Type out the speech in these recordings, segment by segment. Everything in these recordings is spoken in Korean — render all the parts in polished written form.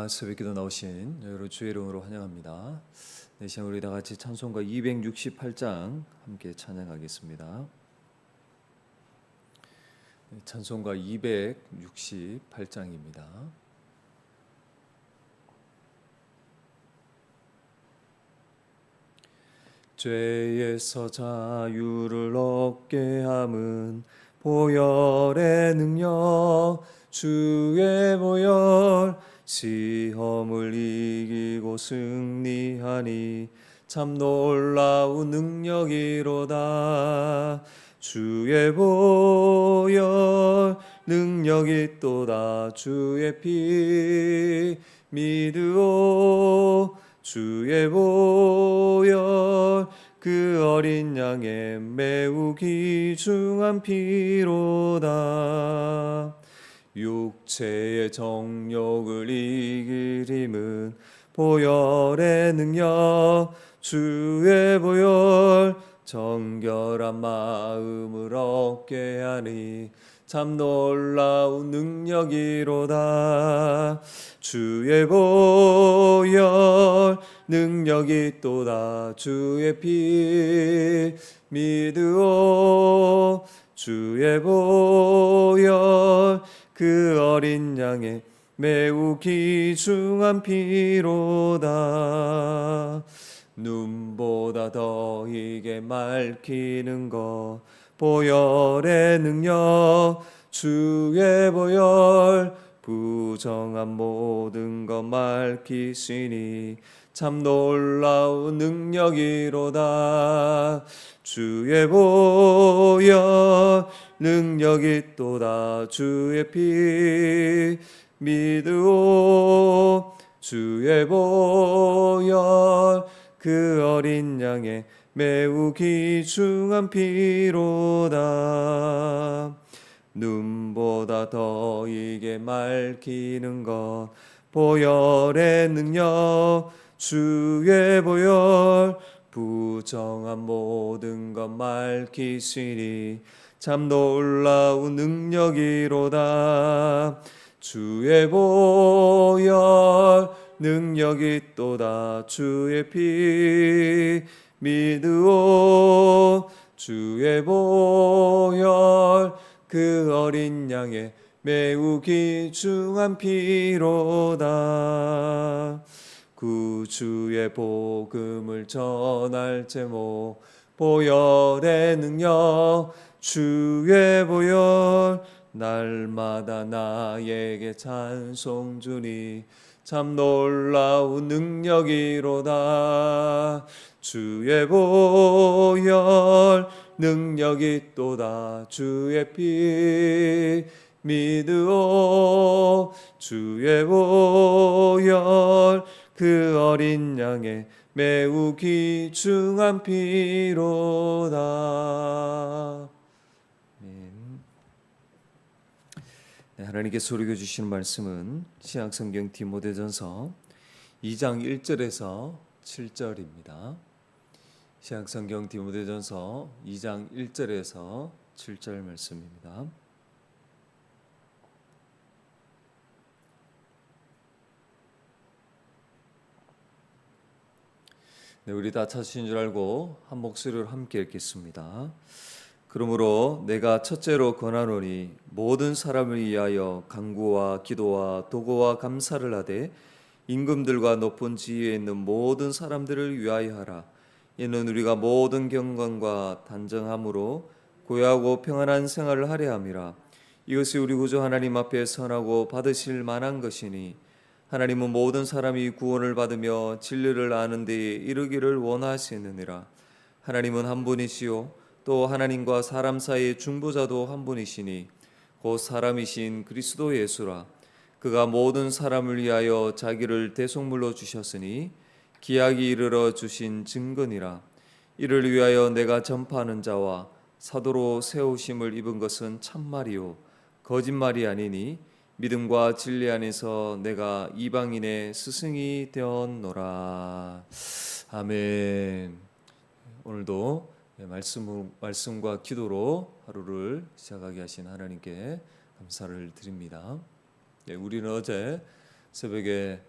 새벽기도 나오신 여러분 주의 이름으로 환영합니다. 이 시간 우리 다 같이 찬송가 268장 함께 찬양하겠습니다. 찬송가 268장입니다. 죄에서 자유를 얻게 함은 보혈의 능력, 주의 보혈, 시험을 이기고 승리하니 참 놀라운 능력이로다. 주의 보혈 능력이 또다. 주의 피 믿으오. 주의 보혈 그 어린 양의 매우 귀중한 피로다. 육체의 정욕을 이길 힘은 보혈의 능력, 주의 보혈 정결한 마음을 얻게 하니 참 놀라운 능력이로다. 주의 보혈 능력이 또다. 주의 피 믿으오. 주의 보혈 그 어린 양의 매우 귀중한 피로다. 눈보다 더 이게 맑히는 것 보혈의 능력, 주의 보혈 부정한 모든 것 맑히시니 참 놀라운 능력이로다. 주의 보혈 능력이 또다. 주의 피 믿으오. 주의 보혈 그 어린 양의 매우 귀중한 피로다. 눈보다 더 이게 맑히는 것 보혈의 능력, 주의 보혈 부정한 모든 것 맑히시니 참 놀라운 능력이로다. 주의 보혈 능력이 또다. 주의 피 믿으오. 주의 보혈 그 어린 양의 매우 귀중한 피로다. 구주의 복음을 전할 제목 보혈의 능력, 주의 보혈 날마다 나에게 찬송 주니 참 놀라운 능력이로다. 주의 보혈 능력이 또다. 주의 피 믿으오. 주의 보혈 그 어린 양의 매우 귀중한 피로다. 네, 하나님께서 우리에게 주시는 말씀은 신약성경 디모데전서 2장 1절에서 7절입니다. 신약성경 디모데전서 2장 1절에서 7절 말씀입니다. 네, 우리 다 찾으신 줄 알고 한 목소리로 함께 읽겠습니다. 그러므로 내가 첫째로 권하노니 모든 사람을 위하여 간구와 기도와 도구와 감사를 하되 임금들과 높은 지위에 있는 모든 사람들을 위하여 하라. 이는 우리가 모든 경건과 단정함으로 고요하고 평안한 생활을 하려 함이라. 이것이 우리 구주 하나님 앞에 선하고 받으실 만한 것이니 하나님은 모든 사람이 구원을 받으며 진리를 아는 데에 이르기를 원하시느니라. 하나님은 한 분이시요 또 하나님과 사람 사이의 중보자도 한 분이시니 곧 사람이신 그리스도 예수라. 그가 모든 사람을 위하여 자기를 대속물로 주셨으니 기약이 이르러 주신 증거니라. 이를 위하여 내가 전파하는 자와 사도로 세우심을 입은 것은 참말이요 거짓말이 아니니 믿음과 진리 안에서 내가 이방인의 스승이 되었노라. 아멘. 오늘도 말씀과 기도로 하루를 시작하게 하신 하나님께 감사를 드립니다. 우리는 어제 새벽에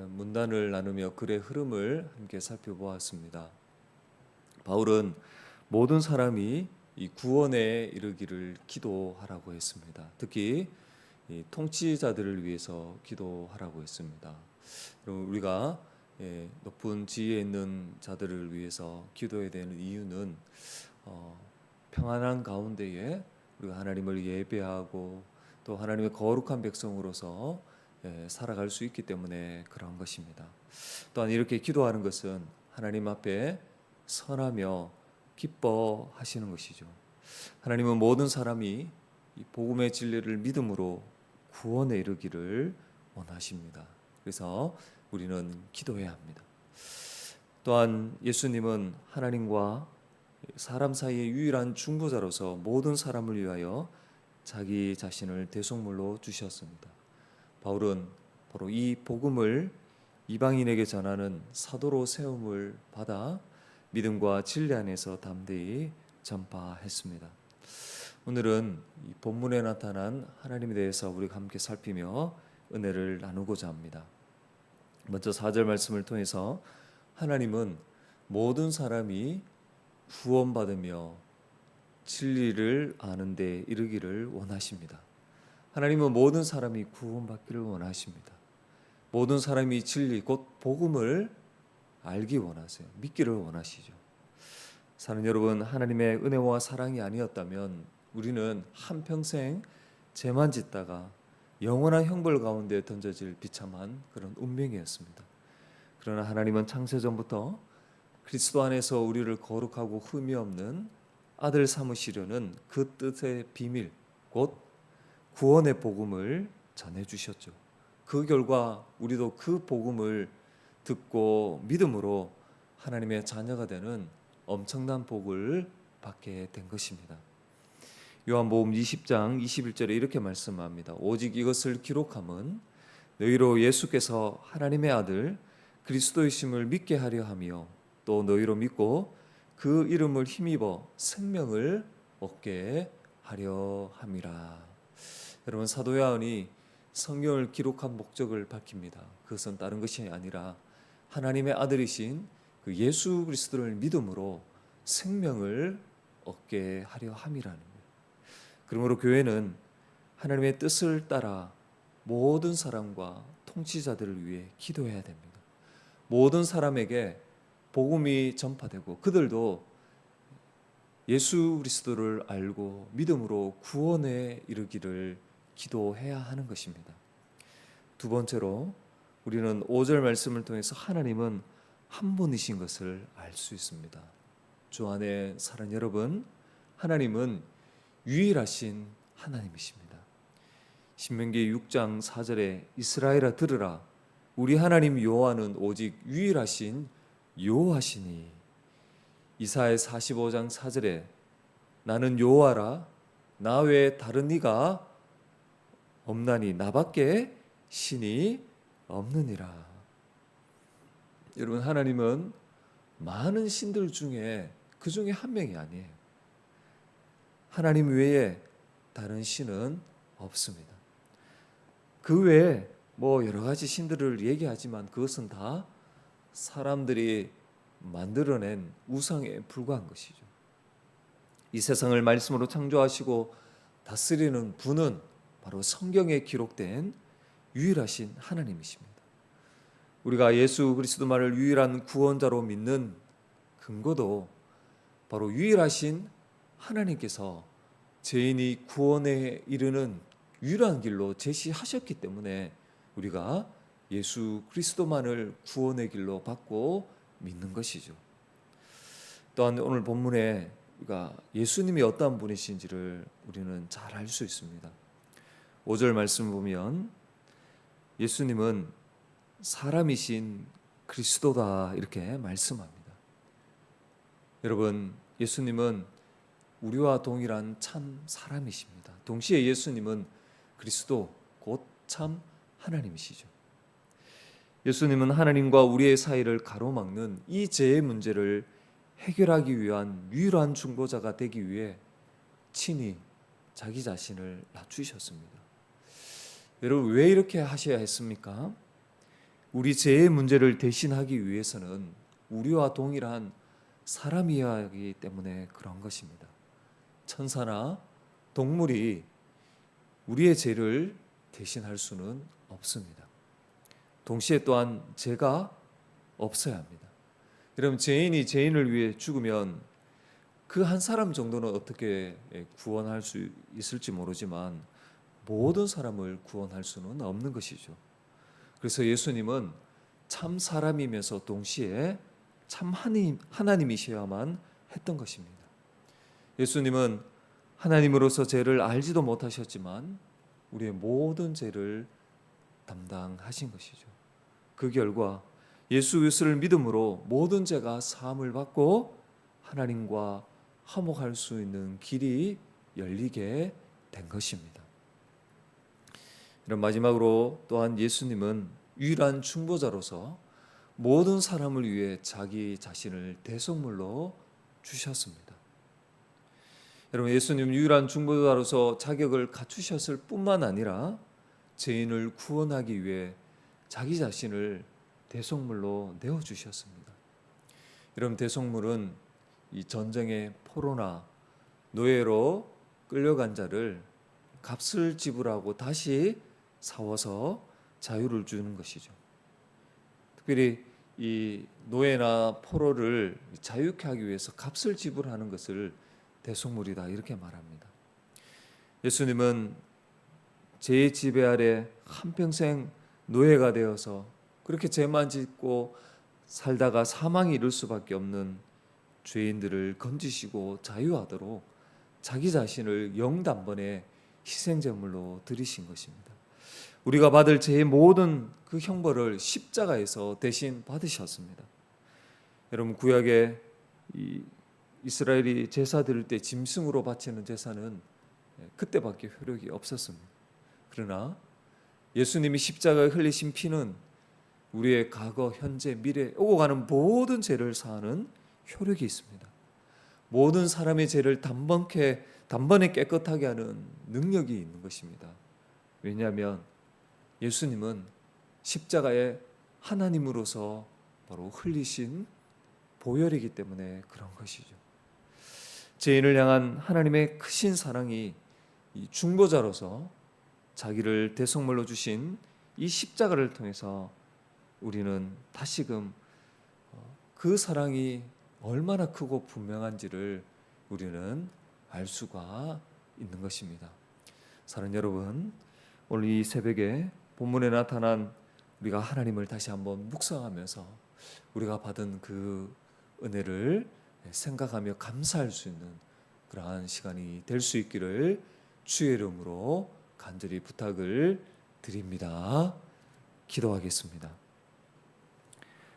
문단을 나누며 글의 흐름을 함께 살펴보았습니다. 바울은 모든 사람이 이 구원에 이르기를 기도하라고 했습니다. 특히 이 통치자들을 위해서 기도하라고 했습니다. 그럼 우리가 높은 지위에 있는 자들을 위해서 기도해야 되는 이유는 평안한 가운데에 우리가 하나님을 예배하고 또 하나님의 거룩한 백성으로서 살아갈 수 있기 때문에 그런 것입니다. 또한 이렇게 기도하는 것은 하나님 앞에 선하며 기뻐하시는 것이죠. 하나님은 모든 사람이 이 복음의 진리를 믿음으로 구원에 이르기를 원하십니다. 그래서 우리는 기도해야 합니다. 또한 예수님은 하나님과 사람 사이의 유일한 중보자로서 모든 사람을 위하여 자기 자신을 대속물로 주셨습니다. 바울은 바로 이 복음을 이방인에게 전하는 사도로 세움을 받아 믿음과 진리 안에서 담대히 전파했습니다. 오늘은 이 본문에 나타난 하나님에 대해서 우리가 함께 살피며 은혜를 나누고자 합니다. 먼저 4절 말씀을 통해서 하나님은 모든 사람이 구원받으며 진리를 아는 데 이르기를 원하십니다. 하나님은 모든 사람이 구원받기를 원하십니다. 모든 사람이 진리 곧 복음을 알기 원하세요. 믿기를 원하시죠. 사는 여러분, 하나님의 은혜와 사랑이 아니었다면 우리는 한평생 죄만 짓다가 영원한 형벌 가운데 던져질 비참한 그런 운명이었습니다. 그러나 하나님은 창세전부터 그리스도 안에서 우리를 거룩하고 흠이 없는 아들 삼으시려는 그 뜻의 비밀, 곧 구원의 복음을 전해주셨죠. 그 결과 우리도 그 복음을 듣고 믿음으로 하나님의 자녀가 되는 엄청난 복을 받게 된 것입니다. 요한복음 20장 21절에 이렇게 말씀합니다. 오직 이것을 기록함은 너희로 예수께서 하나님의 아들 그리스도이심을 믿게 하려 하며 또 너희로 믿고 그 이름을 힘입어 생명을 얻게 하려 함이라. 여러분, 사도 요한이 성경을 기록한 목적을 밝힙니다. 그것은 다른 것이 아니라 하나님의 아들이신 그 예수 그리스도를 믿음으로 생명을 얻게 하려 함이라는 거예요. 그러므로 교회는 하나님의 뜻을 따라 모든 사람과 통치자들을 위해 기도해야 됩니다. 모든 사람에게 복음이 전파되고 그들도 예수 그리스도를 알고 믿음으로 구원에 이르기를 기도해야 하는 것입니다. 두 번째로 우리는 5절 말씀을 통해서 하나님은 한 분이신 것을 알 수 있습니다. 주 안에 사는 여러분, 하나님은 유일하신 하나님이십니다. 신명기 6장 4절에 이스라엘아 들으라 우리 하나님 여호와는 오직 유일하신 여호와시니. 이사야 45장 4절에 나는 여호와라 나 외에 다른 이가 없나니 나밖에 신이 없느니라. 여러분, 하나님은 많은 신들 중에 그 중에 한 명이 아니에요. 하나님 외에 다른 신은 없습니다. 그 외에 여러 가지 신들을 얘기하지만 그것은 다 사람들이 만들어낸 우상에 불과한 것이죠. 이 세상을 말씀으로 창조하시고 다스리는 분은 바로 성경에 기록된 유일하신 하나님이십니다. 우리가 예수 그리스도만을 유일한 구원자로 믿는 근거도 바로 유일하신 하나님께서 죄인이 구원에 이르는 유일한 길로 제시하셨기 때문에 우리가 예수 그리스도만을 구원의 길로 받고 믿는 것이죠. 또한 오늘 본문에 우리가 예수님이 어떠한 분이신지를 우리는 잘 알 수 있습니다. 5절 말씀 보면 예수님은 사람이신 그리스도다 이렇게 말씀합니다. 여러분, 예수님은 우리와 동일한 참 사람이십니다. 동시에 예수님은 그리스도 곧 참 하나님이시죠. 예수님은 하나님과 우리의 사이를 가로막는 이 죄의 문제를 해결하기 위한 유일한 중보자가 되기 위해 친히 자기 자신을 낮추셨습니다. 여러분, 왜 이렇게 하셔야 했습니까? 우리 죄의 문제를 대신하기 위해서는 우리와 동일한 사람이어야 하기 때문에 그런 것입니다. 천사나 동물이 우리의 죄를 대신할 수는 없습니다. 동시에 또한 죄가 없어야 합니다. 여러분, 죄인이 죄인을 위해 죽으면 그 한 사람 정도는 어떻게 구원할 수 있을지 모르지만 모든 사람을 구원할 수는 없는 것이죠. 그래서 예수님은 참 사람이면서 동시에 참 하나님이셔야만 했던 것입니다. 예수님은 하나님으로서 죄를 알지도 못하셨지만 우리의 모든 죄를 담당하신 것이죠. 그 결과 예수 그리스도를 믿음으로 모든 죄가 사함을 받고 하나님과 화목할 수 있는 길이 열리게 된 것입니다. 이런 마지막으로 또한 예수님은 유일한 중보자로서 모든 사람을 위해 자기 자신을 대속물로 주셨습니다. 여러분, 예수님 유일한 중보자로서 자격을 갖추셨을 뿐만 아니라 죄인을 구원하기 위해 자기 자신을 대속물로 내어주셨습니다. 여러분, 대속물은 이 전쟁의 포로나 노예로 끌려간 자를 값을 지불하고 다시 사와서 자유를 주는 것이죠. 특별히 이 노예나 포로를 자유케 하기 위해서 값을 지불하는 것을 대속물이다 이렇게 말합니다. 예수님은 죄의 지배 아래 한평생 노예가 되어서 그렇게 죄만 짓고 살다가 사망에 이를 수밖에 없는 죄인들을 건지시고 자유하도록 자기 자신을 영단번에 희생제물로 드리신 것입니다. 우리가 받을 죄의 모든 그 형벌을 십자가에서 대신 받으셨습니다. 여러분, 구약에 이스라엘이 제사 드릴 때 짐승으로 바치는 제사는 그때밖에 효력이 없었습니다. 그러나 예수님이 십자가에 흘리신 피는 우리의 과거, 현재, 미래 오고 가는 모든 죄를 사하는 효력이 있습니다. 모든 사람의 죄를 단번에 깨끗하게 하는 능력이 있는 것입니다. 왜냐하면 예수님은 십자가에 하나님으로서 바로 흘리신 보혈이기 때문에 그런 것이죠. 죄인을 향한 하나님의 크신 사랑이 이 중보자로서 자기를 대속물로 주신 이 십자가를 통해서 우리는 다시금 그 사랑이 얼마나 크고 분명한지를 우리는 알 수가 있는 것입니다. 사랑하는 여러분, 오늘 이 새벽에 본문에 나타난 우리가 하나님을 다시 한번 묵상하면서 우리가 받은 그 은혜를 생각하며 감사할 수 있는 그러한 시간이 될 수 있기를 주의 이름으로 간절히 부탁을 드립니다. 기도하겠습니다.